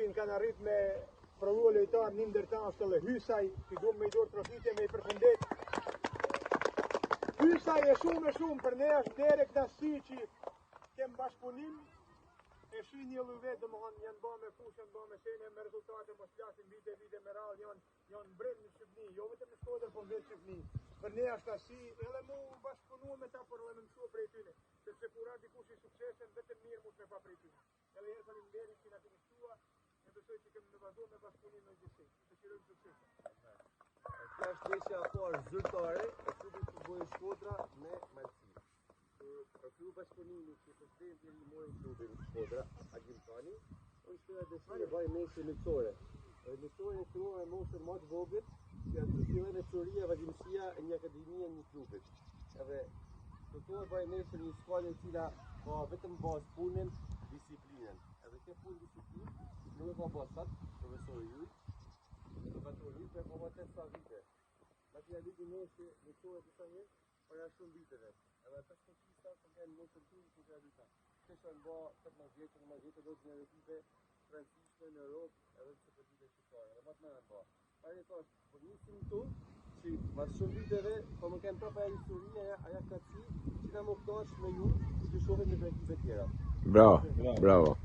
Zotin kanë arrit me provu lojtar një ndërta është edhe Hysaj, që du me i dorë trofite me i përfundet. Hysaj e shumë për ne është dere knasi që kem bashkëpunim, e shi një luvet, domethënë janë bë me fushë, janë bë me sene, me rezultate, mos flasim vite me radhë, janë brend në Shqipni, jo vetëm në Shkodër, po vetë Shqipni. Për ne është asi, edhe mu bashkëpunu me ta, por edhe më mësua prej tyne, sepse kur ati kush i suksesen, vetëm mirë mos me pa prej tyne. Edhe herë faleminderit që na keni mësua, e besoj që kemi me vazhdu me bashkëpunim në gjithësi. Dëshirojmë sukses. Kjo është ndeshja e parë zyrtare e klubit futbollit Shkodra me Malci. Për klubi bashkëpunimi që presidenti i mori klubin Shkodra, Agim Tani, unë shkruaj dëshirë e baj mesë miqësore. Miqësore e shkruaj me moshën më të vogël, që aty fillon veçoria e vazhdimësia e një akademie një klubit. Edhe këto e baj mesë një skuadër e cila ka vetëm bazë punën, disiplinën. Edhe kjo punë disiplinë nuk e ka bërë sot profesori ju. Në patronin për komate sa vite. Matia ligi neshe miqësore disa njerëz para shumë viteve. Edhe ata sportista që kanë moshën tunë që kanë vita. Këto janë bë 18 vjeç, 19 vjeç do të në ekipe francishme në Europë edhe në Superligën shqiptare. Edhe më të mëdha bë. Ai thosh, po nisim tu që pas shumë viteve, po më kanë prapë historia ajo kaçi që na moftosh me ju që shohim në ekipe të tjera. Bravo.